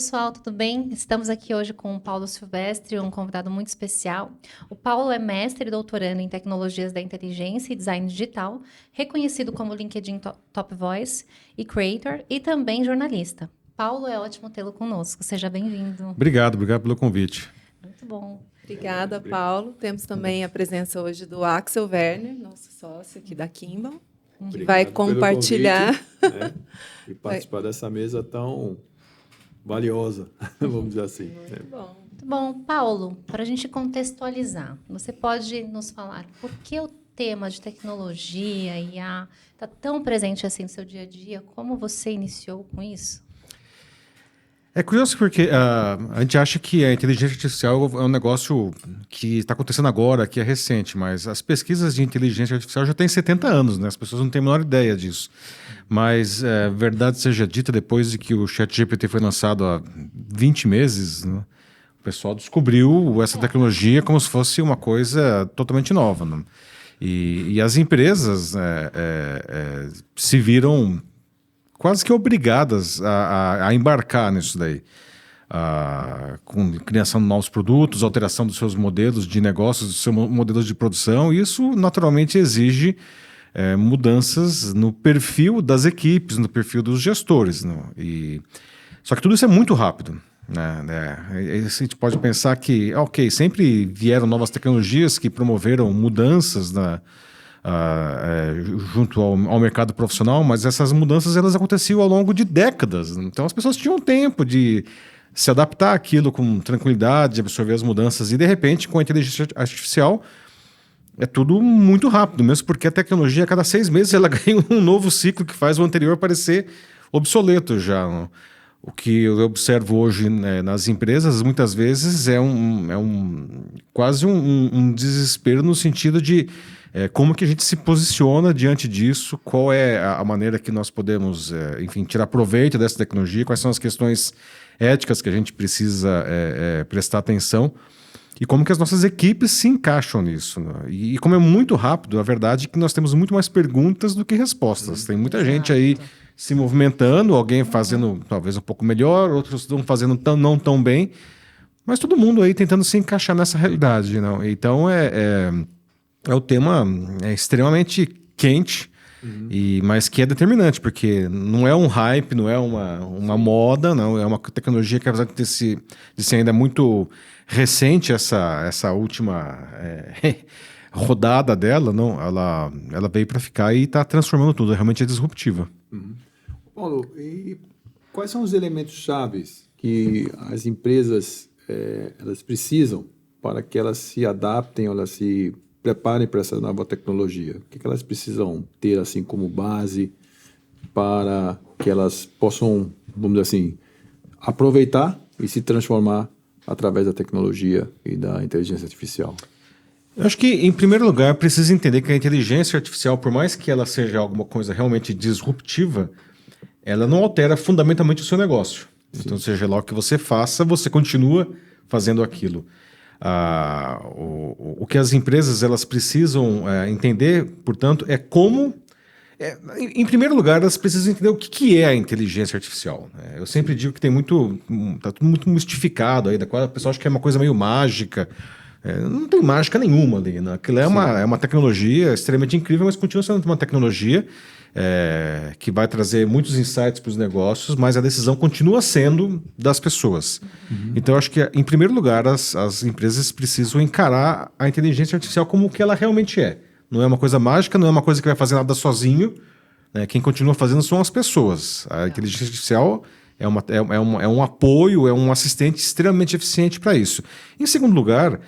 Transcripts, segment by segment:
pessoal, tudo bem? Estamos aqui hoje com o Paulo Silvestre, um convidado muito especial. O Paulo é mestre e doutorando em tecnologias da inteligência e design digital, reconhecido como LinkedIn Top Voice e Creator e também jornalista. Paulo, é ótimo tê-lo conosco. Seja bem-vindo. Obrigado pelo convite. Muito bom. Obrigada, Paulo. Temos também a presença hoje do Axel Werner, nosso sócio aqui da Kimball, que vai compartilhar convite, né? E participar dessa mesa tão valiosa, vamos dizer assim. Muito bom. Muito bom. Paulo, para a gente contextualizar, você pode nos falar por que o tema de tecnologia e IA está tão presente assim no seu dia a dia? Como você iniciou com isso? É curioso porque a gente acha que a inteligência artificial é um negócio que está acontecendo agora, que é recente, mas as pesquisas de inteligência artificial já têm 70 anos, né? As pessoas não têm a menor ideia disso. Mas, verdade seja dita, depois de que o ChatGPT foi lançado há 20 meses, né, o pessoal descobriu essa tecnologia como se fosse uma coisa totalmente nova, né? E as empresas se viram quase que obrigadas a embarcar nisso daí. Com criação de novos produtos, alteração dos seus modelos de negócios, dos seus modelos de produção. E isso naturalmente exige mudanças no perfil das equipes, no perfil dos gestores, né? Só que tudo isso é muito rápido, né? A gente pode pensar que, ok, sempre vieram novas tecnologias que promoveram mudanças junto ao mercado profissional, mas essas mudanças elas aconteciam ao longo de décadas. Então as pessoas tinham tempo de se adaptar àquilo com tranquilidade, absorver as mudanças, e de repente, com a inteligência artificial, é tudo muito rápido, mesmo porque a tecnologia, a cada 6 meses, ela ganha um novo ciclo que faz o anterior parecer obsoleto já. O que eu observo hoje, né, nas empresas, muitas vezes, é quase um desespero no sentido de como que a gente se posiciona diante disso, qual é a maneira que nós podemos, enfim, tirar proveito dessa tecnologia, quais são as questões éticas que a gente precisa prestar atenção e como que as nossas equipes se encaixam nisso, né? E como é muito rápido, a verdade é que nós temos muito mais perguntas do que respostas. Tem muita gente aí se movimentando, alguém fazendo talvez um pouco melhor, outros estão fazendo não tão bem, mas todo mundo aí tentando se encaixar nessa realidade, não? Então o tema extremamente quente, mas que é determinante, porque não é um hype, não é uma moda, não é uma tecnologia que, apesar de ser ainda muito recente, essa última rodada dela, não, ela veio para ficar e está transformando tudo, realmente é disruptiva. Paulo, e quais são os elementos chaves que as empresas elas precisam para que elas se adaptem, elas se preparem para essa nova tecnologia? O que elas precisam ter assim como base para que elas possam, vamos dizer assim, aproveitar e se transformar através da tecnologia e da inteligência artificial? Eu acho que, em primeiro lugar, precisa entender que a inteligência artificial, por mais que ela seja alguma coisa realmente disruptiva, ela não altera fundamentalmente o seu negócio. Sim. Então, seja lá o que você faça, você continua fazendo aquilo. O que as empresas elas precisam entender, portanto, é como... em primeiro lugar, elas precisam entender o que é a inteligência artificial. Eu sempre digo que está tudo muito mistificado aí, da qual o pessoal acha que é uma coisa meio mágica. Não tem mágica nenhuma ali, né? Aquilo é uma tecnologia extremamente incrível, mas continua sendo uma tecnologia que vai trazer muitos insights para os negócios, mas a decisão continua sendo das pessoas. Então, eu acho que, em primeiro lugar, as empresas precisam encarar a inteligência artificial como o que ela realmente é. Não é uma coisa mágica, não é uma coisa que vai fazer nada sozinho, né? Quem continua fazendo são as pessoas. A inteligência artificial é um apoio, é um assistente extremamente eficiente para isso. Em segundo lugar,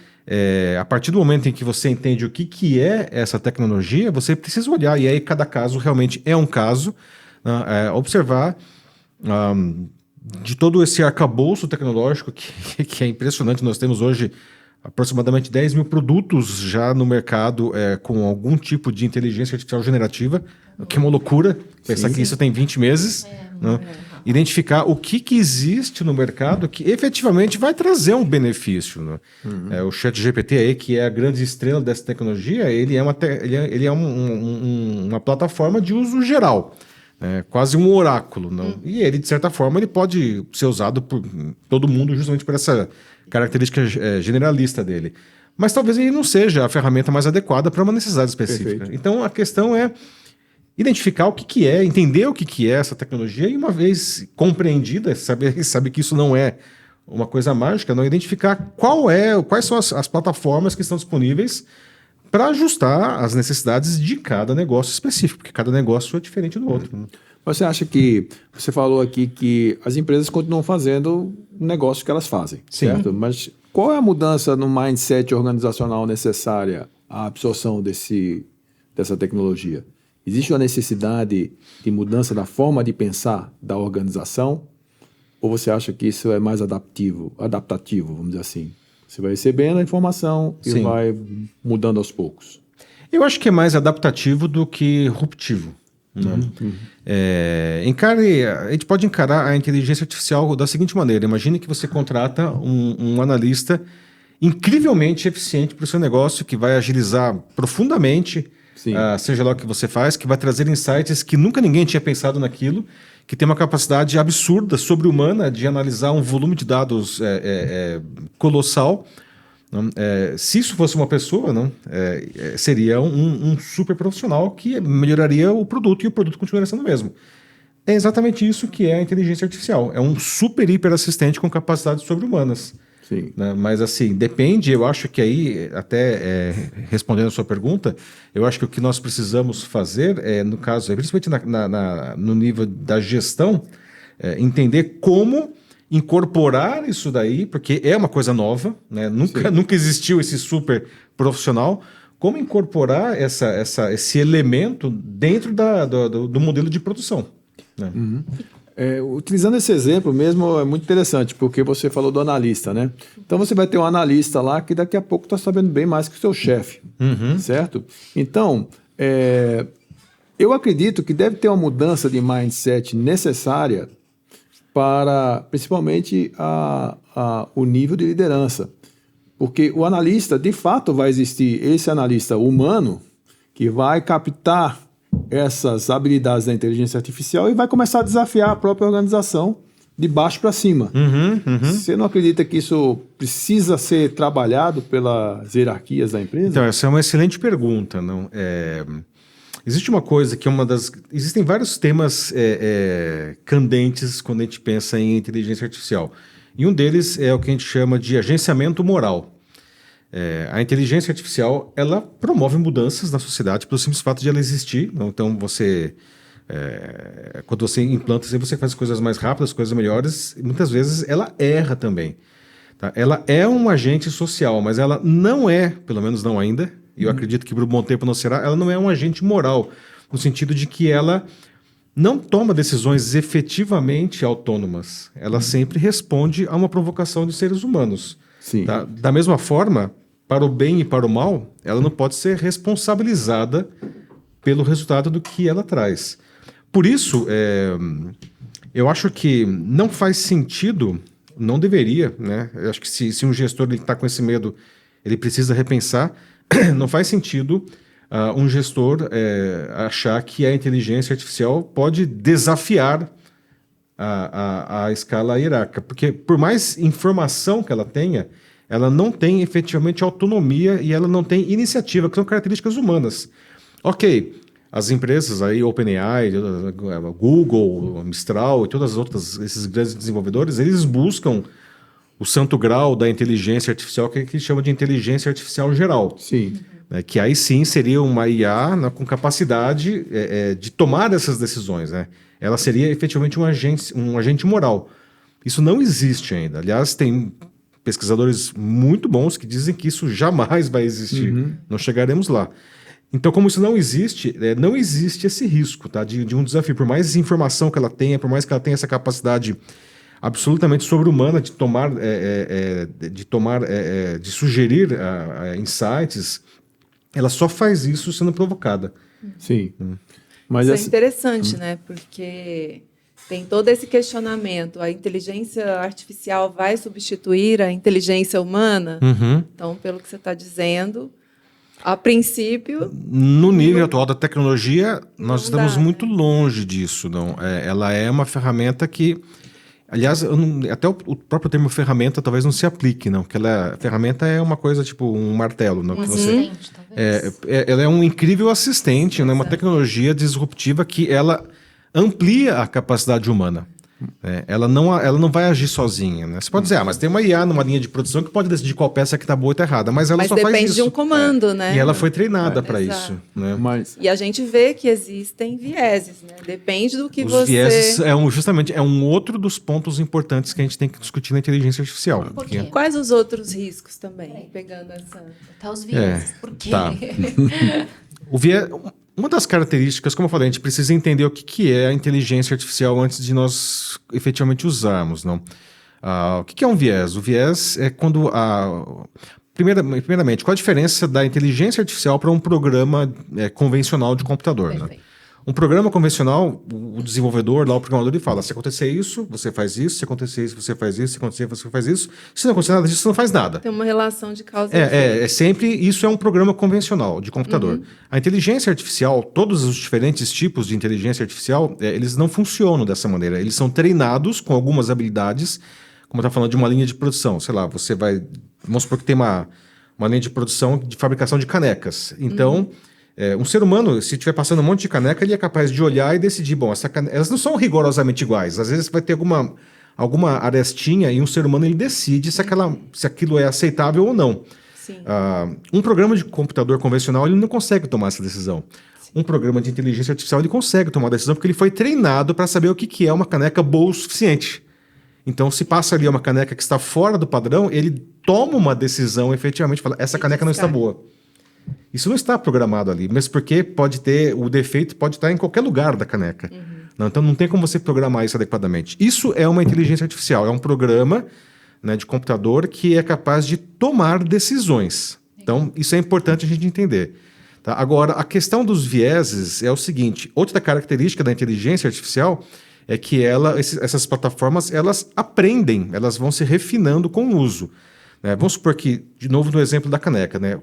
a partir do momento em que você entende o que é essa tecnologia, você precisa olhar, e aí cada caso realmente é um caso, observar de todo esse arcabouço tecnológico que é impressionante. Nós temos hoje aproximadamente 10 mil produtos já no mercado com algum tipo de inteligência artificial generativa, o que é uma loucura, pensar que isso tem 20 meses. Né? Identificar o que existe no mercado que efetivamente vai trazer um benefício. Né? O ChatGPT aí, que é a grande estrela dessa tecnologia, ele é uma plataforma de uso geral. É quase um oráculo. Não? E ele, de certa forma, ele pode ser usado por todo mundo justamente por essa característica generalista dele. Mas talvez ele não seja a ferramenta mais adequada para uma necessidade específica. Perfeito. Então, a questão é identificar o que é, entender o que é essa tecnologia e, uma vez compreendida, saber que isso não é uma coisa mágica, não identificar quais são as plataformas que estão disponíveis para ajustar as necessidades de cada negócio específico, porque cada negócio é diferente do outro. Né? Você acha que, você falou aqui que as empresas continuam fazendo o negócio que elas fazem, Sim. certo? Mas qual é a mudança no mindset organizacional necessária à absorção dessa tecnologia? Existe uma necessidade de mudança da forma de pensar da organização? Ou você acha que isso é mais adaptativo, vamos dizer assim? Você vai recebendo a informação e Sim. vai mudando aos poucos. Eu acho que é mais adaptativo do que ruptivo. Né? A gente pode encarar a inteligência artificial da seguinte maneira. Imagine que você contrata um analista incrivelmente eficiente para o seu negócio, que vai agilizar profundamente, seja lá o que você faz, que vai trazer insights que nunca ninguém tinha pensado naquilo, que tem uma capacidade absurda, sobre-humana, de analisar um volume de dados colossal. Se isso fosse uma pessoa, seria um super profissional que melhoraria o produto e o produto continuaria sendo o mesmo. É exatamente isso que é a inteligência artificial. É um super hiper assistente com capacidades sobre-humanas. Sim. Né? Mas assim, depende, eu acho que aí, até respondendo a sua pergunta, eu acho que o que nós precisamos fazer, no caso, principalmente no nível da gestão, entender como incorporar isso daí, porque é uma coisa nova, né? Nunca existiu esse super profissional, como incorporar esse elemento dentro do modelo de produção. Né? Utilizando esse exemplo mesmo, é muito interessante, porque você falou do analista, né? Então você vai ter um analista lá que daqui a pouco está sabendo bem mais que o seu chefe, certo? Então, eu acredito que deve ter uma mudança de mindset necessária para, principalmente, o nível de liderança. Porque o analista, de fato, vai existir esse analista humano que vai captar essas habilidades da inteligência artificial e vai começar a desafiar a própria organização de baixo para cima. Você não acredita que isso precisa ser trabalhado pelas hierarquias da empresa? Então, essa é uma excelente pergunta. Não? Existe uma coisa que existem vários temas candentes quando a gente pensa em inteligência artificial. E um deles é o que a gente chama de agenciamento moral. A inteligência artificial, ela promove mudanças na sociedade pelo simples fato de ela existir. Então, quando você implanta, você faz coisas mais rápidas, coisas melhores, e muitas vezes ela erra também. Tá? Ela é um agente social, mas ela não é, pelo menos não ainda, e eu acredito que por um bom tempo não será, ela não é um agente moral, no sentido de que ela não toma decisões efetivamente autônomas. Ela sempre responde a uma provocação de seres humanos. Sim. Tá? Da mesma forma, para o bem e para o mal, ela não pode ser responsabilizada pelo resultado do que ela traz. Por isso, eu acho que não faz sentido, não deveria, né? Eu acho que se um gestor está com esse medo, ele precisa repensar. Não faz sentido um gestor achar que a inteligência artificial pode desafiar a escala hierárquica, porque por mais informação que ela tenha, ela não tem efetivamente autonomia e ela não tem iniciativa, que são características humanas. Ok, as empresas aí, OpenAI, Google, Mistral e todas as outras, esses grandes desenvolvedores, eles buscam o santo grau da inteligência artificial, que a gente chama de inteligência artificial geral. Sim. Que aí sim seria uma IA com capacidade de tomar essas decisões. Né? Ela seria efetivamente um agente moral. Isso não existe ainda. Aliás, tem pesquisadores muito bons que dizem que isso jamais vai existir. Não chegaremos lá. Então, como isso não existe esse risco, tá? de um desafio. Por mais informação que ela tenha, por mais que ela tenha essa capacidade absolutamente sobre-humana de sugerir insights, ela só faz isso sendo provocada. Sim. Mas isso é interessante, né? Porque tem todo esse questionamento. A inteligência artificial vai substituir a inteligência humana? Então, pelo que você está dizendo, A princípio, No nível atual da tecnologia, nós Não estamos dá, muito longe disso. Não? Ela é uma ferramenta que, aliás, até o próprio termo ferramenta talvez não se aplique, não? Porque ferramenta é uma coisa tipo um martelo, não? Que você, Assistente, talvez. ela é um incrível assistente, né? Uma tecnologia disruptiva que ela amplia a capacidade humana. Ela não vai agir sozinha, né? Você pode dizer, mas tem uma IA numa linha de produção que pode decidir qual peça que está boa ou está errada, mas ela mas só faz depende isso. de um comando, né? E ela foi treinada para Exato. isso, né? Mas E a gente vê que existem vieses, né? Depende do que Os você... vieses justamente um outro dos pontos importantes que a gente tem que discutir na inteligência artificial. Por quê? Quais os outros riscos também, pegando essa... Até os vieses. Por quê? Tá. O viés, uma das características, como eu falei, a gente precisa entender o que é a inteligência artificial antes de nós efetivamente usarmos, não? O que é um viés? O viés é quando primeiramente, qual a diferença da inteligência artificial para um programa convencional de computador? Né? Perfeito. Um programa convencional, o desenvolvedor, lá o programador, ele fala, se acontecer isso, você faz isso, se acontecer isso, você faz isso, se acontecer, você faz isso. Se não acontecer nada disso, você não faz nada. Tem uma relação de causa e efeito. Sempre, isso é um programa convencional de computador. A inteligência artificial, todos os diferentes tipos de inteligência artificial, eles não funcionam dessa maneira. Eles são treinados com algumas habilidades, como eu estava falando de uma linha de produção. Sei lá, vamos supor que tem uma linha de produção de fabricação de canecas. Então, um ser humano, se estiver passando um monte de caneca, ele é capaz de olhar e decidir, bom, elas não são rigorosamente iguais. Às vezes vai ter alguma arestinha e um ser humano ele decide se aquilo é aceitável ou não. Sim. Um programa de computador convencional ele não consegue tomar essa decisão. Um programa de inteligência artificial ele consegue tomar a decisão porque ele foi treinado para saber o que é uma caneca boa o suficiente. Então, se passa ali uma caneca que está fora do padrão, ele toma uma decisão efetivamente, fala, essa caneca não está boa. Isso não está programado ali, mesmo porque o defeito pode estar em qualquer lugar da caneca. Então, não tem como você programar isso adequadamente. Isso é uma inteligência artificial, é um programa, né, de computador que é capaz de tomar decisões. Então, isso é importante a gente entender. Tá? Agora, a questão dos vieses é o seguinte, outra característica da inteligência artificial é que essas plataformas, elas aprendem, elas vão se refinando com o uso. Né? Vamos supor que, de novo no exemplo da caneca, né?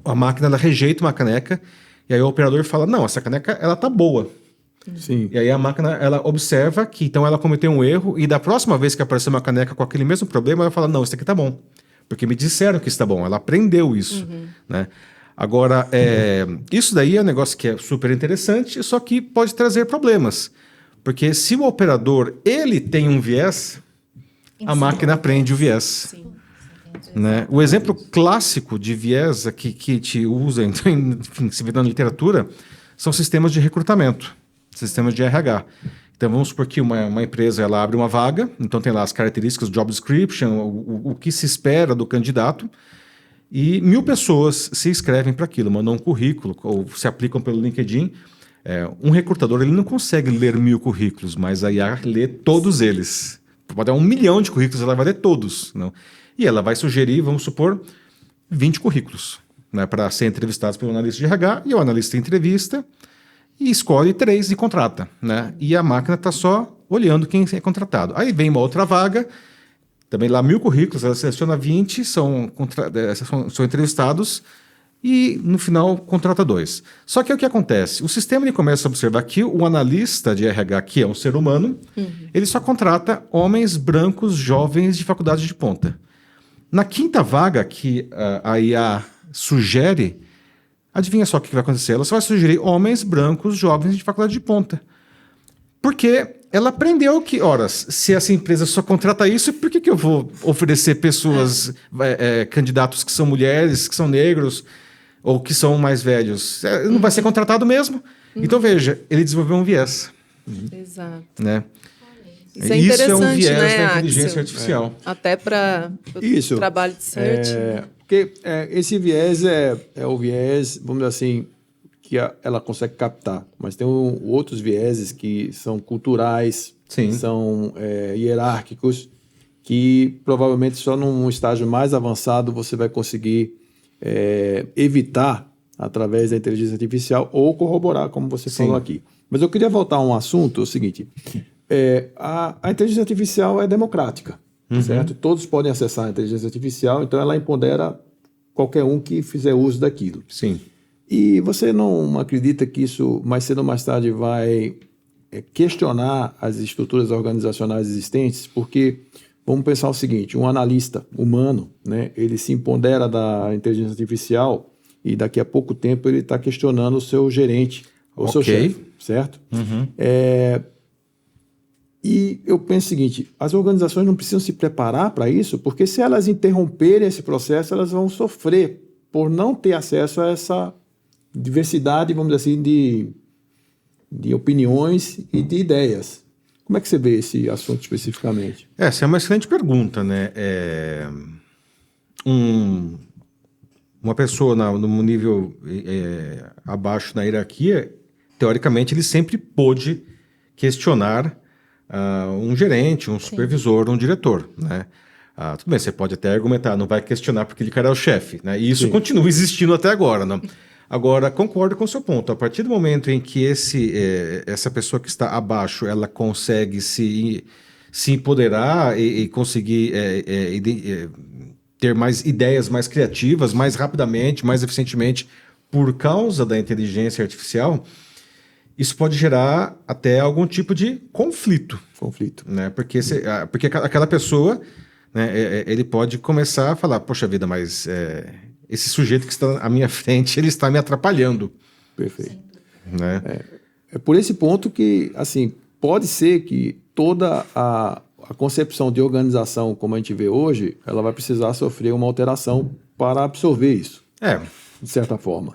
A máquina ela rejeita uma caneca e aí o operador fala, não, essa caneca ela tá boa. sim. E aí a máquina ela observa que então ela cometeu um erro e da próxima vez que aparecer uma caneca com aquele mesmo problema, ela fala, não, isso aqui tá bom. Porque me disseram que está bom, ela aprendeu isso. Né? Agora, isso daí é um negócio que é super interessante, só que pode trazer problemas. Porque se o operador ele tem um viés, a máquina aprende o viés. Sim. Né? O exemplo clássico de viés aqui que te usa, enfim, se vê na literatura, são sistemas de recrutamento, sistemas de RH. Então vamos supor que uma empresa ela abre uma vaga, então tem lá as características, job description, o que se espera do candidato, e 1.000 pessoas se inscrevem para aquilo, mandam um currículo ou se aplicam pelo LinkedIn. Um recrutador ele não consegue ler 1.000 currículos, mas a IA lê todos eles. Pode dar 1 milhão de currículos, ela vai ler todos. Não? E ela vai sugerir, vamos supor, 20 currículos, né, para ser entrevistados pelo analista de RH, e o analista entrevista e escolhe 3 e contrata. Né? E a máquina está só olhando quem é contratado. Aí vem uma outra vaga, também lá 1.000 currículos, ela seleciona 20, são entrevistados, e no final contrata 2. Só que o que acontece? O sistema ele começa a observar que o analista de RH, que é um ser humano, ele só contrata homens brancos jovens de faculdade de ponta. Na 5ª vaga que a IA sugere, adivinha só o que vai acontecer? Ela só vai sugerir homens brancos jovens de faculdade de ponta. Porque ela aprendeu que, se essa empresa só contrata isso, por que eu vou oferecer pessoas, candidatos que são mulheres, que são negros, ou que são mais velhos? Não vai ser contratado mesmo. Então, veja, ele desenvolveu um viés. Exato. né? Isso é interessante, é um viés né, da inteligência Axel? artificial. Até para o trabalho de search. né? Porque esse viés é o viés, vamos dizer assim, que ela consegue captar. Mas tem outros vieses que são culturais, Sim. são hierárquicos, que provavelmente só num estágio mais avançado você vai conseguir evitar através da inteligência artificial ou corroborar, como você falou aqui. Mas eu queria voltar a um assunto, o seguinte... a inteligência artificial é democrática, certo? Todos podem acessar a inteligência artificial, então ela empodera qualquer um que fizer uso daquilo. Sim. E você não acredita que isso, mais cedo ou mais tarde, vai questionar as estruturas organizacionais existentes? Porque, vamos pensar o seguinte, um analista humano, né, ele se empodera da inteligência artificial e daqui a pouco tempo ele está questionando o seu gerente, ou seu chefe, certo? Uhum. E eu penso o seguinte, as organizações não precisam se preparar para isso, porque se elas interromperem esse processo, elas vão sofrer por não ter acesso a essa diversidade, vamos dizer assim, de opiniões e de ideias. Como é que você vê esse assunto especificamente? Essa é uma excelente pergunta, né? Uma pessoa no nível abaixo na hierarquia, teoricamente, ele sempre pôde questionar um gerente, um supervisor, um diretor, né? Tudo bem, você pode até argumentar, não vai questionar porque ele cara é o chefe, né? E isso continua existindo até agora, né? Agora, concordo com o seu ponto. A partir do momento em que essa pessoa que está abaixo, ela consegue se empoderar e conseguir ter mais ideias mais criativas, mais rapidamente, mais eficientemente, por causa da inteligência artificial, isso pode gerar até algum tipo de conflito. Né? Porque aquela pessoa, né, ele pode começar a falar, poxa vida, mas esse sujeito que está à minha frente, ele está me atrapalhando. Perfeito. Né? É por esse ponto que, assim, pode ser que toda a concepção de organização, como a gente vê hoje, ela vai precisar sofrer uma alteração para absorver isso, de certa forma.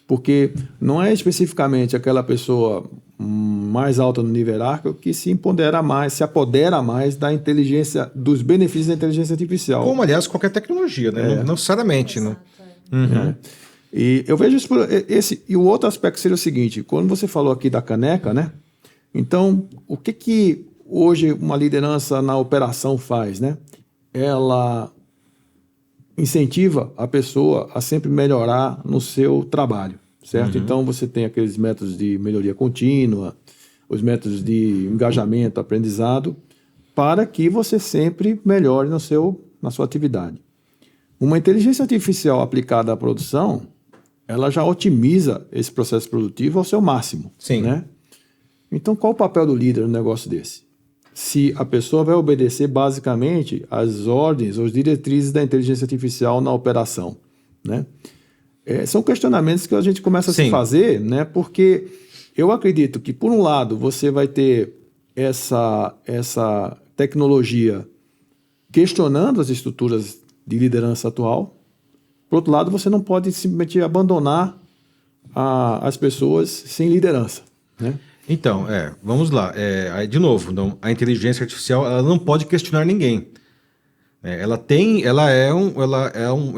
Porque não é especificamente aquela pessoa mais alta no nível hierárquico que se apodera mais da inteligência, dos benefícios da inteligência artificial. Como, aliás, qualquer tecnologia, né? Não necessariamente. Né? Uhum. E eu vejo isso e o outro aspecto seria o seguinte, quando você falou aqui da caneca, né? Então, o que hoje uma liderança na operação faz, né? Ela incentiva a pessoa a sempre melhorar no seu trabalho, certo? Então, você tem aqueles métodos de melhoria contínua, os métodos de engajamento, aprendizado, para que você sempre melhore na sua atividade. Uma inteligência artificial aplicada à produção, ela já otimiza esse processo produtivo ao seu máximo. Sim. Né? Então, qual o papel do líder no negócio desse? Se a pessoa vai obedecer basicamente às ordens, às diretrizes da inteligência artificial na operação, né? São questionamentos que a gente começa a se fazer, né? Porque eu acredito que, por um lado, você vai ter essa tecnologia questionando as estruturas de liderança atual. Por outro lado, você não pode simplesmente abandonar as pessoas sem liderança, né? Então, vamos lá. De novo, a inteligência artificial ela não pode questionar ninguém. Ela é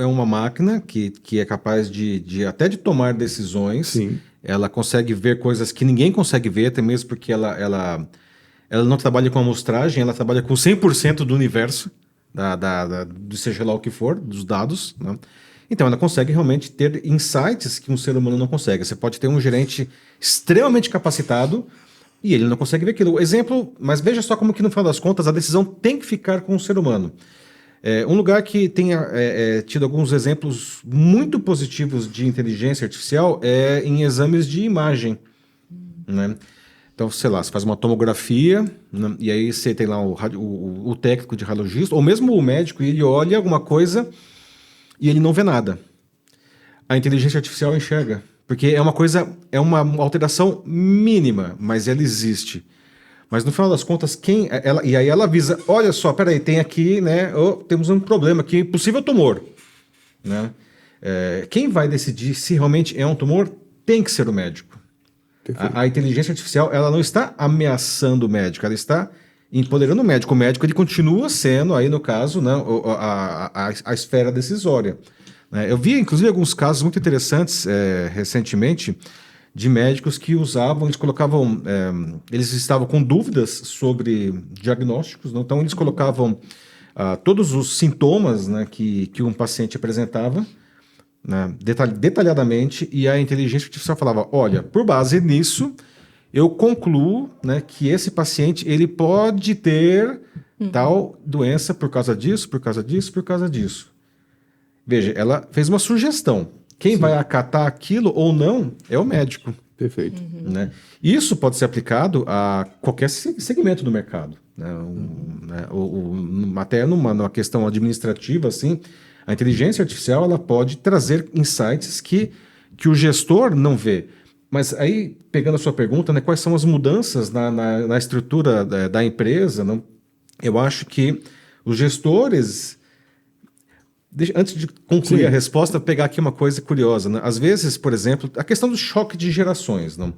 uma máquina que é capaz até de tomar decisões. Sim. Ela consegue ver coisas que ninguém consegue ver, até mesmo porque ela não trabalha com amostragem, ela trabalha com 100% do universo, seja lá o que for, dos dados, né? Então, ela consegue realmente ter insights que um ser humano não consegue. Você pode ter um gerente extremamente capacitado e ele não consegue ver aquilo. Exemplo, mas veja só como que, no final das contas, a decisão tem que ficar com o ser humano. Um lugar que tenha tido alguns exemplos muito positivos de inteligência artificial é em exames de imagem. Né? Então, sei lá, você faz uma tomografia, né? E aí você tem lá o técnico de radiologista, ou mesmo o médico, e ele olha alguma coisa e ele não vê nada. A inteligência artificial enxerga, porque é uma alteração mínima, mas ela existe. Mas no final das contas, e aí ela avisa, olha só, peraí, tem aqui, né, temos um problema aqui, possível tumor. Né? Quem vai decidir se realmente é um tumor tem que ser o médico. A inteligência artificial ela não está ameaçando o médico, ela está empoderando o médico. O médico ele continua sendo, aí no caso, né, a esfera decisória. Eu vi, inclusive, alguns casos muito interessantes recentemente de médicos que eles colocavam, eles estavam com dúvidas sobre diagnósticos, né? Então eles colocavam todos os sintomas, né, que um paciente apresentava, né, detalhadamente, e a inteligência artificial falava, olha, por base nisso, eu concluo, né, que esse paciente ele pode ter tal doença por causa disso, por causa disso, por causa disso. Veja, ela fez uma sugestão. Quem vai acatar aquilo ou não é o médico. Perfeito. Né? Isso pode ser aplicado a qualquer segmento do mercado. Né? Até numa questão administrativa, assim, a inteligência artificial ela pode trazer insights que o gestor não vê. Mas aí, pegando a sua pergunta, né, quais são as mudanças na estrutura da empresa, não? Eu acho que os gestores... Antes de concluir a resposta, pegar aqui uma coisa curiosa. Né? Às vezes, por exemplo, a questão do choque de gerações. Não?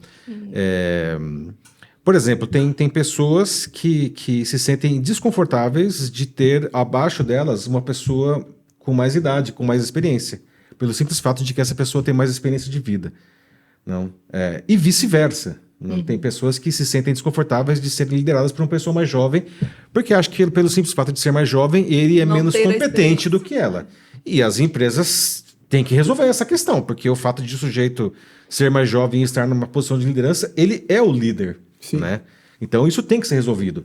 Por exemplo, tem pessoas que se sentem desconfortáveis de ter abaixo delas uma pessoa com mais idade, com mais experiência, pelo simples fato de que essa pessoa tem mais experiência de vida. Não? E vice-versa. Tem pessoas que se sentem desconfortáveis de serem lideradas por uma pessoa mais jovem, porque acham que pelo simples fato de ser mais jovem, ele é menos competente do que ela. E as empresas têm que resolver essa questão, porque o fato de o sujeito ser mais jovem e estar numa posição de liderança, ele é o líder. Né? Então isso tem que ser resolvido.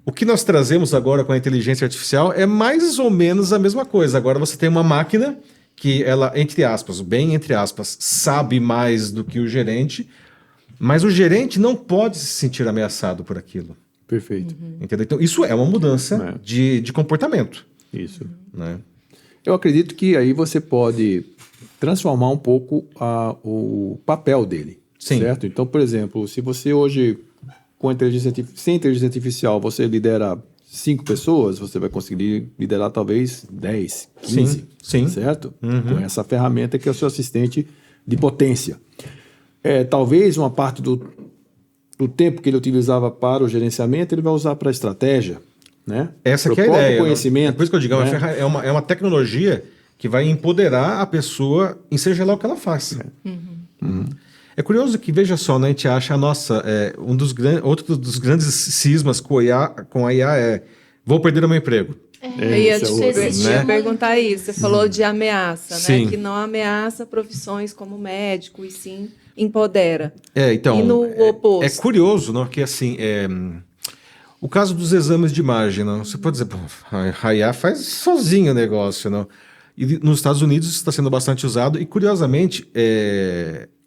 O que nós trazemos agora com a inteligência artificial é mais ou menos a mesma coisa. Agora você tem uma máquina que ela, entre aspas, bem entre aspas, sabe mais do que o gerente, mas o gerente não pode se sentir ameaçado por aquilo. Perfeito. Entendeu? Então, isso é uma mudança de comportamento. Isso. Né? Eu acredito que aí você pode transformar um pouco o papel dele. Sim. Certo? Então, por exemplo, se você hoje, sem inteligência artificial, você lidera 5 pessoas, você vai conseguir liderar talvez 10, 15. Sim. Certo? Com essa ferramenta que é o seu assistente de potência. Talvez uma parte do tempo que ele utilizava para o gerenciamento, ele vai usar para a estratégia. Né? Essa que é a ideia. Conhecimento. É por isso que eu digo, né? é uma tecnologia que vai empoderar a pessoa em seja lá o que ela faça. É curioso que, veja só, né, a gente acha, outro dos grandes cismas com a IA é: vou perder o meu emprego. Eu ia te perguntar isso. Você falou de ameaça, Sim. né? Que não ameaça profissões como médico, e sim empodera. Então, e no oposto. É curioso, não? Que assim, o caso dos exames de imagem, não? Você pode dizer, a IA faz sozinho o negócio, não? E nos Estados Unidos isso está sendo bastante usado e, curiosamente,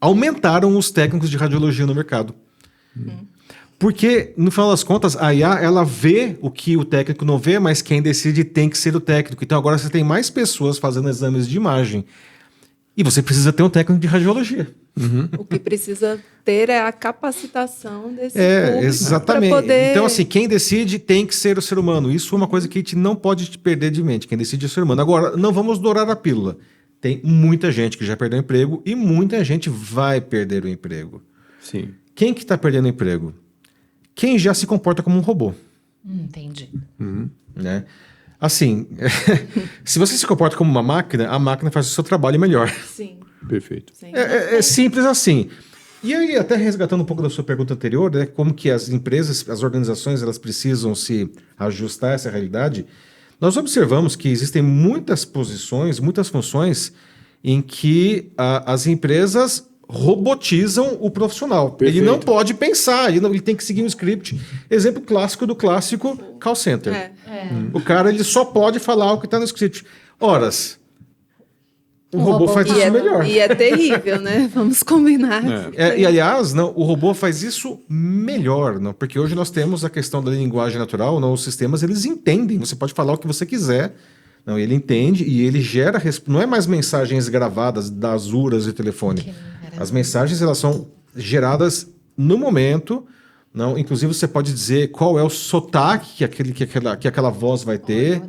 aumentaram os técnicos de radiologia no mercado. Porque, no final das contas, a IA, ela vê o que o técnico não vê, mas quem decide tem que ser o técnico. Então, agora você tem mais pessoas fazendo exames de imagem e você precisa ter um técnico de radiologia. O que precisa ter é a capacitação desse público. Exatamente. Poder... Então, assim, quem decide tem que ser o ser humano. Isso é uma coisa que a gente não pode perder de mente. Quem decide é o ser humano. Agora, não vamos dourar a pílula. Tem muita gente que já perdeu o emprego e muita gente vai perder o emprego. Sim. Quem que está perdendo o emprego? Quem já se comporta como um robô. Entendi. Né? Assim, se você se comporta como uma máquina, a máquina faz o seu trabalho melhor. Sim. Perfeito. Sim. É simples assim. E aí, até resgatando um pouco da sua pergunta anterior, né, como que as empresas, as organizações, elas precisam se ajustar a essa realidade, nós observamos que existem muitas posições, muitas funções em que as empresas robotizam o profissional. Perfeito. Ele não pode pensar, ele tem que seguir um script. Exemplo clássico do clássico call center. O cara ele só pode falar o que está no script. Horas. O robô faz isso melhor. E é terrível, né? Vamos combinar. E, aliás, não, o robô faz isso melhor, não? Porque hoje nós temos a questão da linguagem natural, não? Os sistemas, eles entendem. Você pode falar o que você quiser. Não, ele entende e ele gera... Não é mais mensagens gravadas das URAs de telefone. As mensagens, elas são geradas no momento. Não? Inclusive, você pode dizer qual é o sotaque que aquela voz vai ter.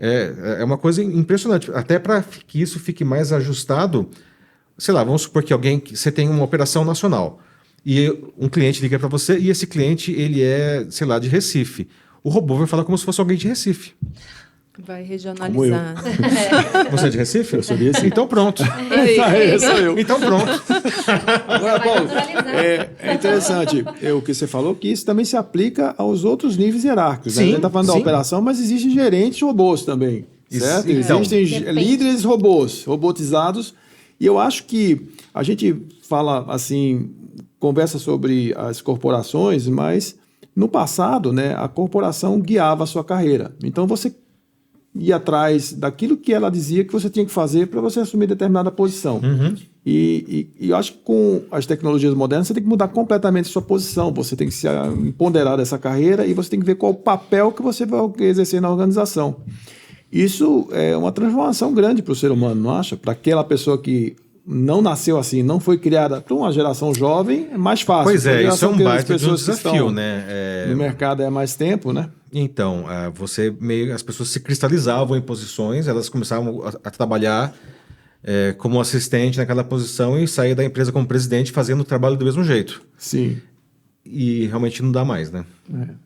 É uma coisa impressionante. Até para que isso fique mais ajustado, sei lá, vamos supor que você tem uma operação nacional e um cliente liga para você e esse cliente, ele é, sei lá, de Recife. O robô vai falar como se fosse alguém de Recife. Vai regionalizar. Você é de Recife? Eu sou de Recife. Então pronto. Sou eu. Então pronto. Agora, Paulo, é interessante o que você falou, que isso também se aplica aos outros níveis hierárquicos. Né? A gente está falando da operação, mas existem gerentes robôs também. Certo? Então, existem líderes robôs, robotizados. E eu acho que a gente fala assim, conversa sobre as corporações, mas no passado, né, a corporação guiava a sua carreira. Então você ir atrás daquilo que ela dizia que você tinha que fazer para você assumir determinada posição. E eu acho que com as tecnologias modernas você tem que mudar completamente a sua posição, você tem que se empoderar dessa carreira e você tem que ver qual o papel que você vai exercer na organização. Isso é uma transformação grande para o ser humano, não acha? Para aquela pessoa que não nasceu assim, não foi criada para uma geração jovem, é mais fácil. Pois é, isso é um baita de um desafio, né? No mercado há mais tempo, né? Então, as pessoas se cristalizavam em posições, elas começavam a trabalhar como assistente naquela posição e sair da empresa como presidente fazendo o trabalho do mesmo jeito. Sim. E realmente não dá mais, né?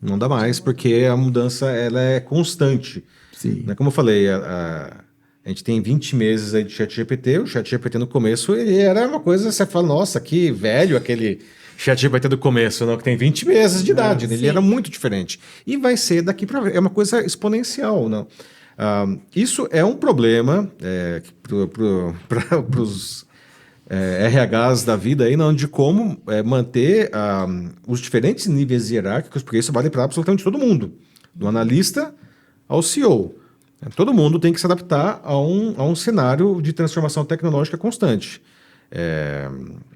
Não dá mais porque a mudança ela é constante. Sim. Como eu falei, a gente tem 20 meses aí de ChatGPT. O ChatGPT no começo ele era uma coisa, você fala, nossa, que velho aquele ChatGPT do começo, não? Que tem 20 meses de idade. Ele era muito diferente. E vai ser daqui para frente. É uma coisa exponencial, não? Isso é um problema para os RHs da vida aí, não, de como manter os diferentes níveis hierárquicos, porque isso vale para absolutamente todo mundo, do analista ao CEO. Todo mundo tem que se adaptar a um cenário de transformação tecnológica constante.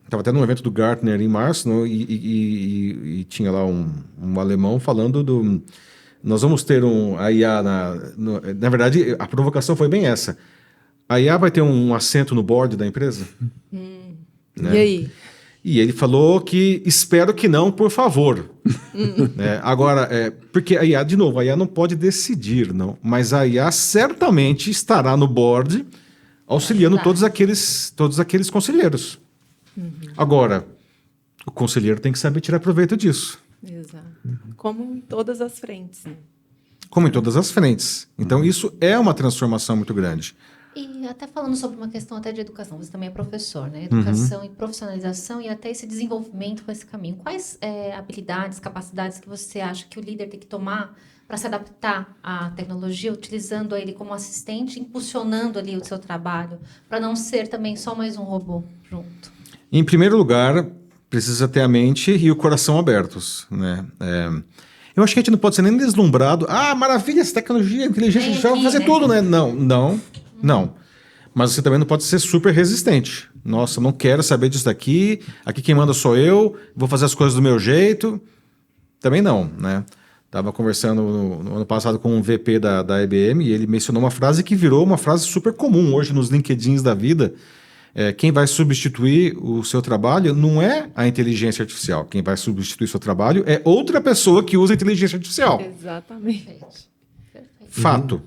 Estava até num evento do Gartner em março, e tinha lá um alemão falando nós vamos ter a IA, na verdade, a provocação foi bem essa. A IA vai ter um assento no board da empresa? Né? E aí? E ele falou que espero que não, por favor. Agora, porque a IA, de novo, a IA não pode decidir, não, mas a IA certamente estará no board auxiliando todos aqueles conselheiros. Agora, o conselheiro tem que saber tirar proveito disso. Exato. Como em todas as frentes, né? Como em todas as frentes. Então, isso é uma transformação muito grande. E até falando sobre uma questão até de educação, você também é professor, né? Educação e profissionalização e até esse desenvolvimento com esse caminho. Quais habilidades, capacidades que você acha que o líder tem que tomar para se adaptar à tecnologia, utilizando ele como assistente, impulsionando ali o seu trabalho, para não ser também só mais um robô junto? Em primeiro lugar, precisa ter a mente e o coração abertos, né? Eu acho que a gente não pode ser nem deslumbrado. Maravilha, essa tecnologia, inteligência artificial, vai fazer tudo, né? Não. Mas você também não pode ser super resistente. Nossa, não quero saber disso daqui. Aqui quem manda sou eu. Vou fazer as coisas do meu jeito. Também não, né? Estava conversando no ano passado com um VP da IBM e ele mencionou uma frase que virou uma frase super comum hoje nos LinkedIns da vida. Quem vai substituir o seu trabalho não é a inteligência artificial. Quem vai substituir o seu trabalho é outra pessoa que usa a inteligência artificial. Exatamente. Fato.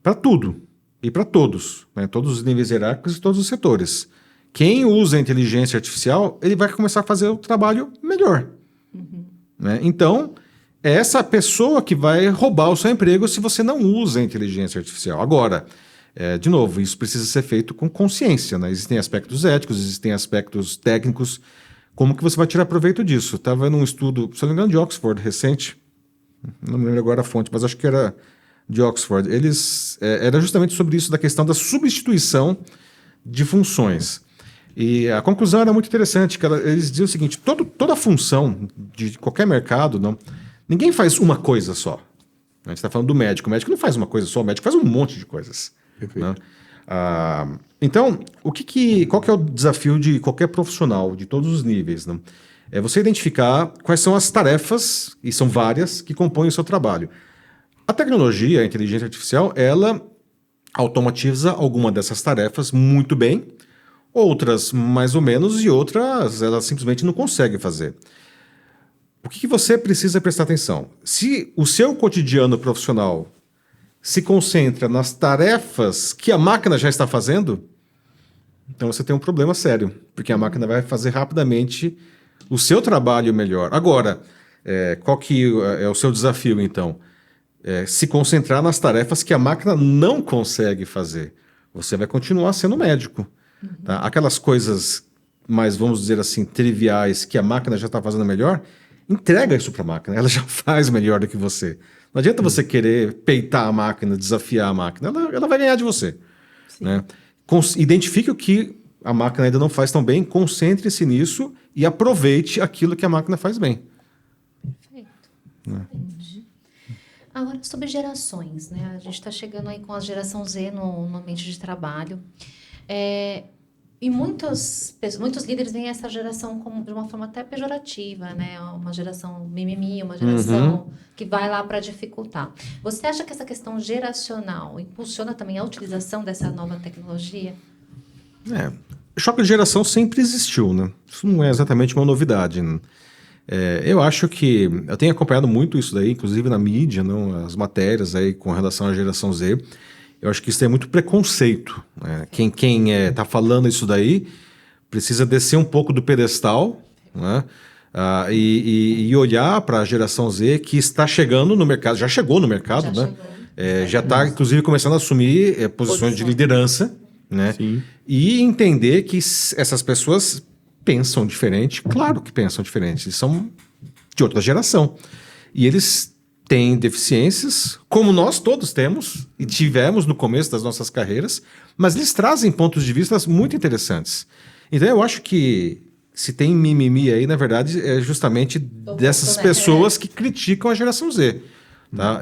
Para tudo. E para todos, né? Todos os níveis hierárquicos e todos os setores. Quem usa a inteligência artificial, ele vai começar a fazer o trabalho melhor. Né? Então, é essa pessoa que vai roubar o seu emprego se você não usa a inteligência artificial. Agora, de novo, isso precisa ser feito com consciência. Né? Existem aspectos éticos, existem aspectos técnicos. Como que você vai tirar proveito disso? Estava num estudo, se não me engano, de Oxford, recente. Não me lembro agora a fonte, mas acho que era de Oxford. Era justamente sobre isso, da questão da substituição de funções. E a conclusão era muito interessante, que eles diziam o seguinte, toda função de qualquer mercado, ninguém faz uma coisa só. A gente está falando do médico. O médico não faz uma coisa só, o médico faz um monte de coisas. Perfeito. Né? Então, qual que é o desafio de qualquer profissional, de todos os níveis? Né? É você identificar quais são as tarefas, e são várias, que compõem o seu trabalho. A tecnologia, a inteligência artificial, ela automatiza alguma dessas tarefas muito bem, outras mais ou menos, e outras ela simplesmente não consegue fazer. O que você precisa prestar atenção? Se o seu cotidiano profissional se concentra nas tarefas que a máquina já está fazendo, então você tem um problema sério, porque a máquina vai fazer rapidamente o seu trabalho melhor. Agora, qual que é o seu desafio, então? Se concentrar nas tarefas que a máquina não consegue fazer. Você vai continuar sendo médico. Tá? Aquelas coisas mais, vamos dizer assim, triviais que a máquina já está fazendo melhor, entrega isso para a máquina. Ela já faz melhor do que você. Não adianta você querer peitar a máquina, desafiar a máquina. Ela vai ganhar de você. Né? Identifique o que a máquina ainda não faz tão bem, concentre-se nisso e aproveite aquilo que a máquina faz bem. Perfeito. Né? Entendi. Agora, sobre gerações, né? A gente está chegando aí com a geração Z no ambiente de trabalho. E muitos líderes veem essa geração como, de uma forma até pejorativa, né? Uma geração mimimi, uma geração que vai lá para dificultar. Você acha que essa questão geracional impulsiona também a utilização dessa nova tecnologia? Choque de geração sempre existiu, né? Isso não é exatamente uma novidade, né? Eu acho que... Eu tenho acompanhado muito isso daí, inclusive na mídia, não? As matérias aí com relação à geração Z. Eu acho que isso é muito preconceito, né? Quem tá falando isso daí precisa descer um pouco do pedestal, né? E olhar para a geração Z que está chegando no mercado, já chegou no mercado, né? Já está, inclusive, começando a assumir posições de liderança, né? Sim. E entender que essas pessoas pensam diferente, claro que pensam diferente, eles são de outra geração. E eles têm deficiências, como nós todos temos e tivemos no começo das nossas carreiras, mas eles trazem pontos de vista muito interessantes. Então eu acho que se tem mimimi aí, na verdade, é justamente dessas pessoas que criticam a geração Z. Tá?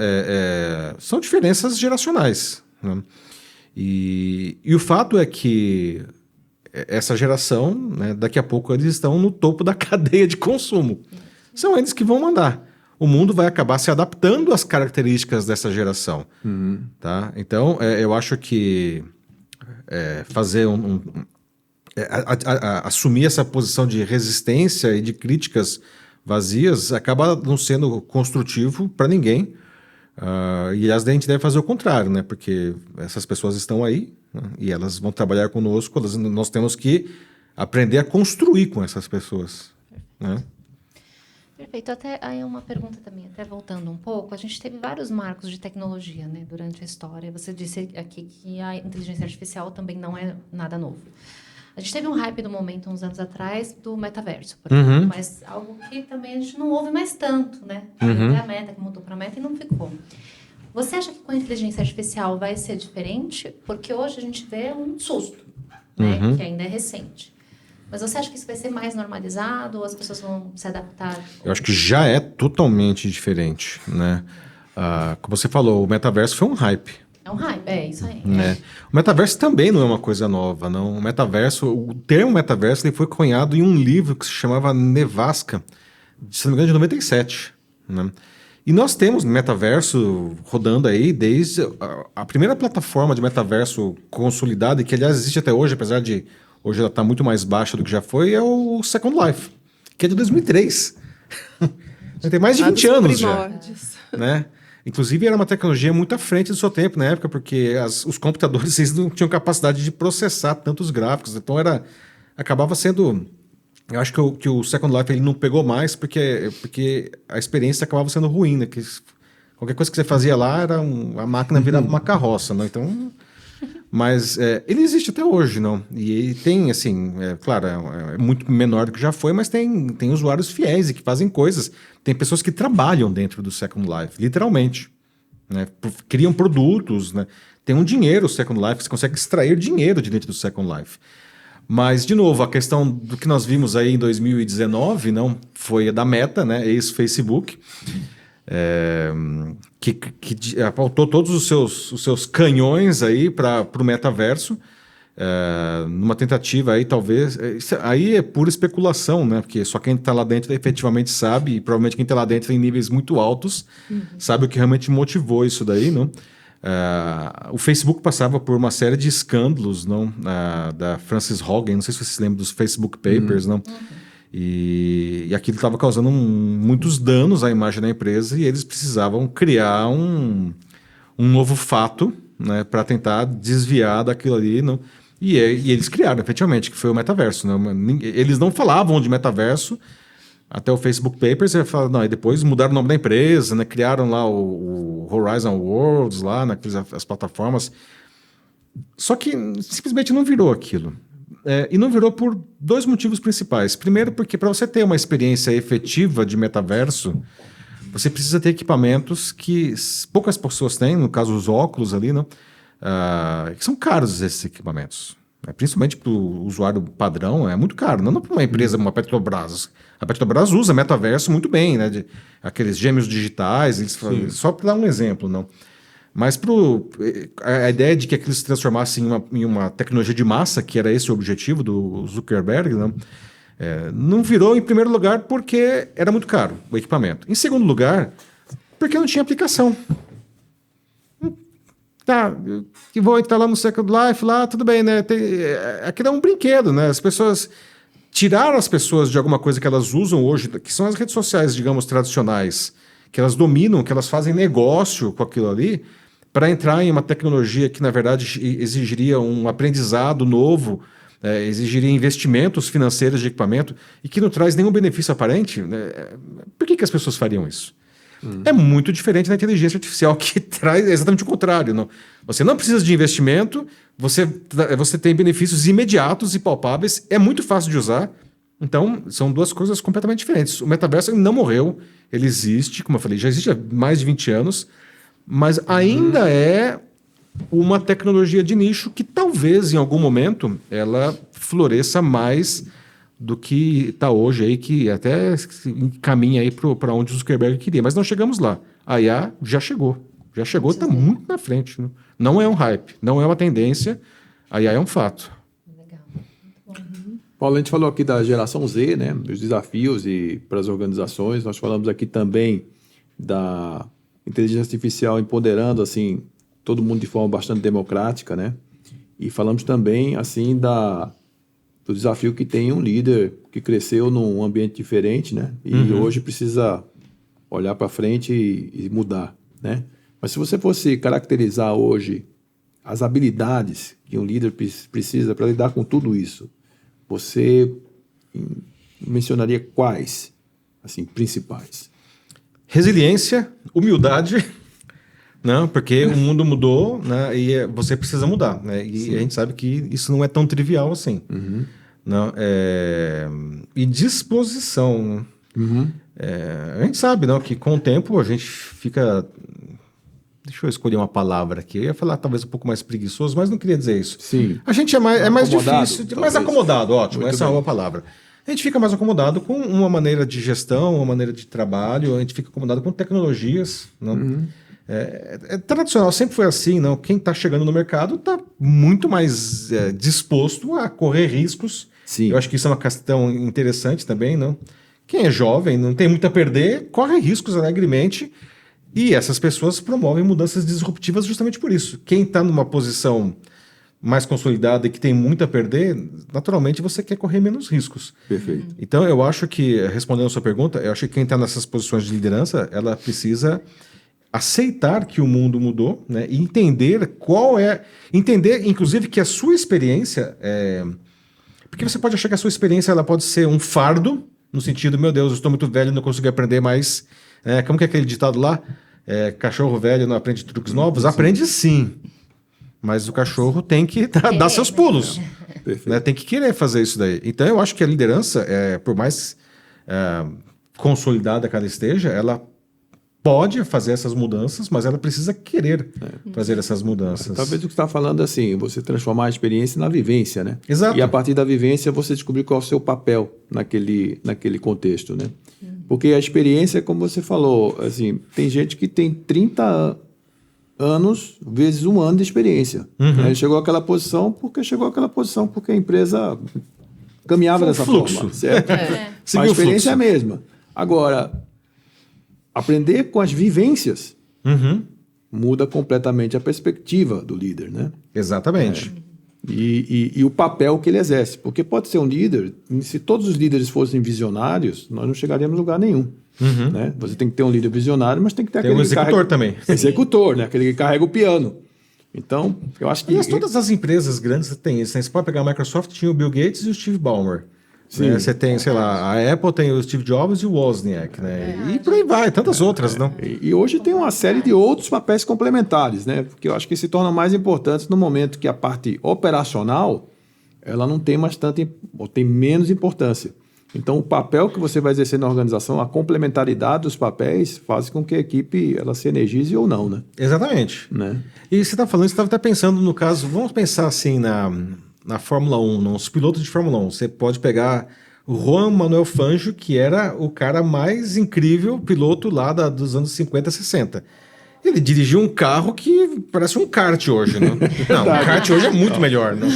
São diferenças geracionais, né? E o fato é que essa geração, né, daqui a pouco eles estão no topo da cadeia de consumo. São eles que vão mandar. O mundo vai acabar se adaptando às características dessa geração. Tá? Então, eu acho que fazer assumir essa posição de resistência e de críticas vazias acaba não sendo construtivo para ninguém. E a gente deve fazer o contrário, né? Porque essas pessoas estão aí, né? E elas vão trabalhar conosco, nós temos que aprender a construir com essas pessoas, né? Perfeito. Até aí uma pergunta também, até voltando um pouco, a gente teve vários marcos de tecnologia, né, durante a história. Você disse aqui que a inteligência artificial também não é nada novo. A gente teve um hype do momento, uns anos atrás, do metaverso, por exemplo, mas algo que também a gente não ouve mais tanto, né? Até a Meta, que mudou para a Meta e não ficou. Você acha que com a inteligência artificial vai ser diferente? Porque hoje a gente vê um susto, né? Que ainda é recente. Mas você acha que isso vai ser mais normalizado ou as pessoas vão se adaptar? Eu acho que já é totalmente diferente, né? Como você falou, o metaverso foi um hype. É um hype, é isso aí. Né? O metaverso também não é uma coisa nova, não. O termo metaverso ele foi cunhado em um livro que se chamava Nevasca, se não me engano, de 97. Né? E nós temos metaverso rodando aí desde a primeira plataforma de metaverso consolidada, e que aliás existe até hoje, apesar de hoje ela estar muito mais baixa do que já foi, é o Second Life, que é de 2003. Tem mais de 20 anos já. Né? Inclusive, era uma tecnologia muito à frente do seu tempo na época, porque os computadores eles não tinham capacidade de processar tantos gráficos. Então, acabava sendo... Eu acho que o Second Life ele não pegou mais porque a experiência acabava sendo ruim, né? Que qualquer coisa que você fazia lá, a máquina virava uma carroça, né? Então... Mas ele existe até hoje, não? E tem, assim, claro, é muito menor do que já foi, mas tem usuários fiéis e que fazem coisas. Tem pessoas que trabalham dentro do Second Life, literalmente. Né? Criam produtos, né? Tem um dinheiro o Second Life, você consegue extrair dinheiro de dentro do Second Life. Mas, de novo, a questão do que nós vimos aí em 2019, não? Foi a da Meta, né? Ex-Facebook. Que apontou todos os seus canhões aí para o metaverso, numa tentativa aí talvez... aí é pura especulação, né? Porque só quem está lá dentro efetivamente sabe, e provavelmente quem está lá dentro em níveis muito altos, sabe o que realmente motivou isso daí, não? O Facebook passava por uma série de escândalos, não? Da Frances Haugen, não sei se vocês lembram dos Facebook Papers, não? E aquilo estava causando muitos danos à imagem da empresa e eles precisavam criar um novo fato, né, para tentar desviar daquilo ali. Não? E eles criaram, efetivamente, que foi o metaverso. Né? Eles não falavam de metaverso até o Facebook Papers. E depois mudaram o nome da empresa, né? Criaram lá o Horizon Worlds, lá as plataformas. Só que simplesmente não virou aquilo. E não virou por dois motivos principais. Primeiro, porque para você ter uma experiência efetiva de metaverso, você precisa ter equipamentos que poucas pessoas têm, no caso os óculos ali, não? Que são caros esses equipamentos. principalmente para o usuário padrão, é muito caro. Não para uma empresa, uma Petrobras. A Petrobras usa metaverso muito bem, né? Aqueles gêmeos digitais, só para dar um exemplo, não. Mas a ideia de que aquilo se transformasse em uma tecnologia de massa, que era esse o objetivo do Zuckerberg, não virou em primeiro lugar porque era muito caro o equipamento. Em segundo lugar, porque não tinha aplicação. Tá, que vou entrar lá no Second Life, lá, tudo bem, né? Aquilo é um brinquedo, né? As pessoas... Tiraram as pessoas de alguma coisa que elas usam hoje, que são as redes sociais, digamos, tradicionais, que elas dominam, que elas fazem negócio com aquilo ali, para entrar em uma tecnologia que, na verdade, exigiria um aprendizado novo, exigiria investimentos financeiros de equipamento e que não traz nenhum benefício aparente. Né? Por que as pessoas fariam isso? É muito diferente da inteligência artificial, que traz exatamente o contrário. Não? Você não precisa de investimento, você tem benefícios imediatos e palpáveis, é muito fácil de usar. Então, são duas coisas completamente diferentes. O metaverso não morreu, ele existe, como eu falei, já existe há mais de 20 anos, mas ainda é uma tecnologia de nicho que talvez, em algum momento, ela floresça mais do que está hoje aí, que até caminha aí para onde o Zuckerberg queria. Mas não chegamos lá. A IA já chegou. Já chegou, está muito na frente. Né? Não é um hype, não é uma tendência. A IA é um fato. Legal. Paulo, a gente falou aqui da geração Z, né? Dos desafios e para as organizações. Nós falamos aqui também da inteligência artificial empoderando assim, todo mundo de forma bastante democrática, né? E falamos também assim do desafio que tem um líder que cresceu num ambiente diferente, né? E hoje precisa olhar para frente e mudar, né? Mas se você fosse caracterizar hoje as habilidades que um líder precisa para lidar com tudo isso, você mencionaria quais, assim, principais? Resiliência, humildade, né? Porque o mundo mudou, né? E você precisa mudar, né? E a gente sabe que isso não é tão trivial assim. Não, e disposição. A gente sabe, não, que com o tempo a gente fica... Deixa eu escolher uma palavra aqui. Eu ia falar talvez um pouco mais preguiçoso, mas não queria dizer isso. Sim. A gente é mais difícil, talvez. mais acomodado, ótimo, Muito essa é bem. uma palavra. A gente fica mais acomodado com uma maneira de gestão, uma maneira de trabalho, a gente fica acomodado com tecnologias. Não? É tradicional, sempre foi assim, não? Quem está chegando no mercado está muito mais disposto a correr riscos. Sim. Eu acho que isso é uma questão interessante também, não? Quem é jovem, não tem muito a perder, corre riscos alegremente. E essas pessoas promovem mudanças disruptivas justamente por isso. Quem está numa posição mais consolidada e que tem muito a perder, naturalmente você quer correr menos riscos. Perfeito. Então eu acho que, respondendo a sua pergunta, eu acho que quem está nessas posições de liderança, ela precisa aceitar que o mundo mudou, né, e entender entender, inclusive, que a sua experiência porque você pode achar que a sua experiência ela pode ser um fardo, no sentido, meu Deus, eu estou muito velho, não consigo aprender mais. Como que é aquele ditado lá? Cachorro velho não aprende truques novos? Aprende sim. Mas o cachorro tem que dar seus pulos. Né? Tem que querer fazer isso daí. Então eu acho que a liderança, por mais consolidada que ela esteja, ela pode fazer essas mudanças, mas ela precisa querer fazer essas mudanças. Talvez o que você está falando assim, você transformar a experiência na vivência, né? Exato. E a partir da vivência você descobrir qual é o seu papel naquele contexto, né? Porque a experiência, como você falou, assim, tem gente que tem 30 anos vezes um ano de experiência. Ele chegou àquela posição porque a empresa caminhava Foi um dessa fluxo. forma, certo? Seguiu A o experiência fluxo. é a mesma. Agora, aprender com as vivências muda completamente a perspectiva do líder, né? Exatamente. E o papel que ele exerce. Porque pode ser um líder, se todos os líderes fossem visionários, nós não chegaríamos a lugar nenhum. Né? Você tem que ter um líder visionário, mas tem que ter Tem aquele um que executor também. Executor, né? Aquele que carrega o piano. Então, eu acho que... Aliás, todas as empresas grandes têm isso. Né? Você pode pegar a Microsoft, tinha o Bill Gates e o Steve Ballmer. Sim. Né? Você tem, sei lá, a Apple tem o Steve Jobs e o Wozniak. Né? E por aí vai, tantas outras, não? E hoje tem uma série de outros papéis complementares, né? Porque eu acho que se tornam mais importantes no momento que a parte operacional ela não tem mais tanta, ou tem menos importância. Então, o papel que você vai exercer na organização, a complementaridade dos papéis, faz com que a equipe ela se energize ou não, né? Exatamente. Né? E você está falando, você estava até pensando no caso, vamos pensar assim na Fórmula 1, não, os pilotos de Fórmula 1, você pode pegar o Juan Manuel Fangio, que era o cara mais incrível piloto lá dos anos 50, 60. Ele dirigiu um carro que parece um kart hoje, né? Não, o kart hoje é muito melhor, né?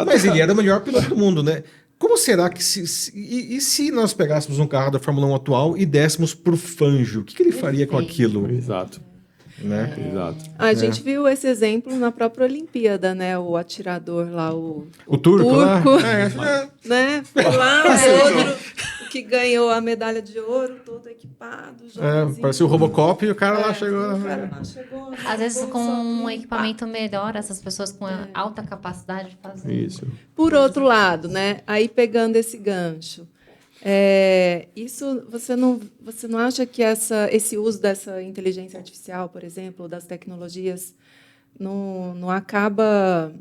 Mas ele era o melhor piloto do mundo, né? Como será que se nós pegássemos um carro da Fórmula 1 atual e desse pro Fangio, o que ele faria com aquilo? Exato. Né? Exato. A gente viu esse exemplo na própria Olimpíada, né? O atirador lá, o turco lá? Né? Foi lá, o outro que ganhou a medalha de ouro, todo equipado. Parecia o Robocop e o cara lá chegou. Às vezes, com um equipamento melhor, essas pessoas com alta capacidade fazem. Isso. Por outro lado, né? Aí pegando esse gancho, isso você não acha que esse uso dessa inteligência artificial, por exemplo, das tecnologias, não acaba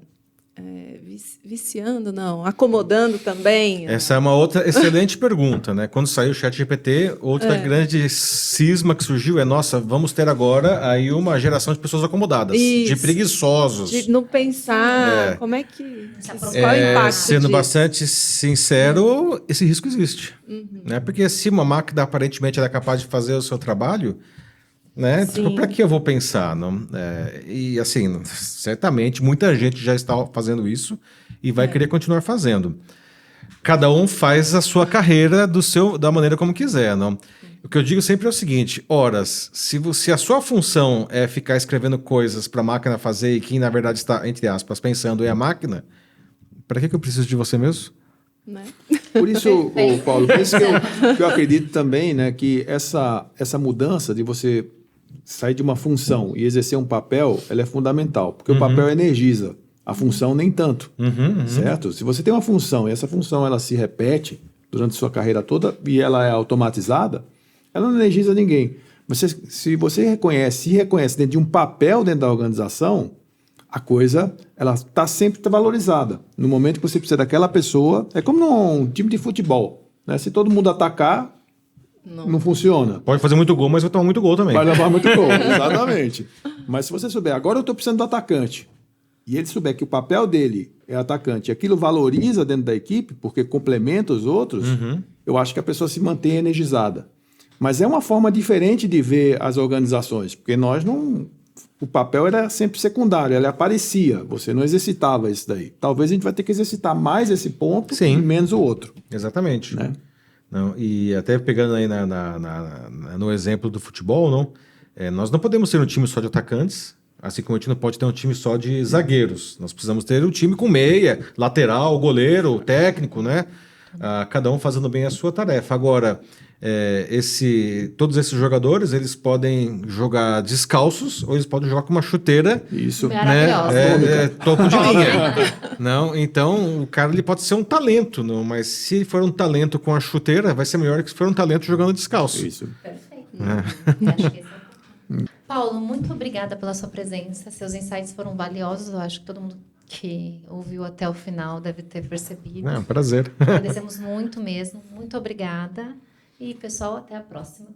viciando, não, acomodando também? Essa é uma outra excelente pergunta, né? Quando saiu o ChatGPT, outra grande cisma que surgiu nossa, vamos ter agora aí uma geração de pessoas acomodadas, de preguiçosos. De não pensar, como é que... Qual é o impacto sendo disso? bastante sincero, esse risco existe. Né? Porque se uma máquina aparentemente ela é capaz de fazer o seu trabalho, né? Tipo, para que eu vou pensar? Não? E assim, certamente muita gente já está fazendo isso e vai querer continuar fazendo. Cada um faz a sua carreira da maneira como quiser. Não? O que eu digo sempre é o seguinte: se a sua função é ficar escrevendo coisas para a máquina fazer e quem na verdade está, entre aspas, pensando é a máquina, para que eu preciso de você mesmo? Né? Por isso, Paulo, por isso que eu acredito também, né, que essa mudança de você sair de uma função e exercer um papel, ela é fundamental, porque o papel energiza, a função nem tanto, certo? Se você tem uma função e essa função ela se repete durante sua carreira toda e ela é automatizada, ela não energiza ninguém. Se você se reconhece dentro de um papel dentro da organização, a coisa ela está sempre valorizada. No momento que você precisa daquela pessoa, é como num time de futebol, né? Se todo mundo atacar, não funciona. Pode fazer muito gol, mas vai tomar muito gol também. Vai levar muito gol, exatamente. Mas se você souber, agora eu estou precisando do atacante, e ele souber que o papel dele é atacante, e aquilo valoriza dentro da equipe, porque complementa os outros, eu acho que a pessoa se mantém energizada. Mas é uma forma diferente de ver as organizações, porque nós não... O papel era sempre secundário, ele aparecia, você não exercitava isso daí. Talvez a gente vai ter que exercitar mais esse ponto e menos o outro. Exatamente. Né? Não, e até pegando aí no exemplo do futebol, nós não podemos ter um time só de atacantes, assim como a gente não pode ter um time só de zagueiros. Nós precisamos ter um time com meia, lateral, goleiro, técnico, né? Cada um fazendo bem a sua tarefa. Agora, todos esses jogadores, eles podem jogar descalços ou eles podem jogar com uma chuteira. Isso. Topo de linha. Não, então, o cara ele pode ser um talento, não, mas se for um talento com a chuteira, vai ser melhor que se for um talento jogando descalço. Isso. Perfeito. Acho que Paulo, muito obrigada pela sua presença. Seus insights foram valiosos. Eu acho que todo mundo que ouviu até o final deve ter percebido. É um prazer. Agradecemos muito mesmo. Muito obrigada. E, pessoal, até a próxima.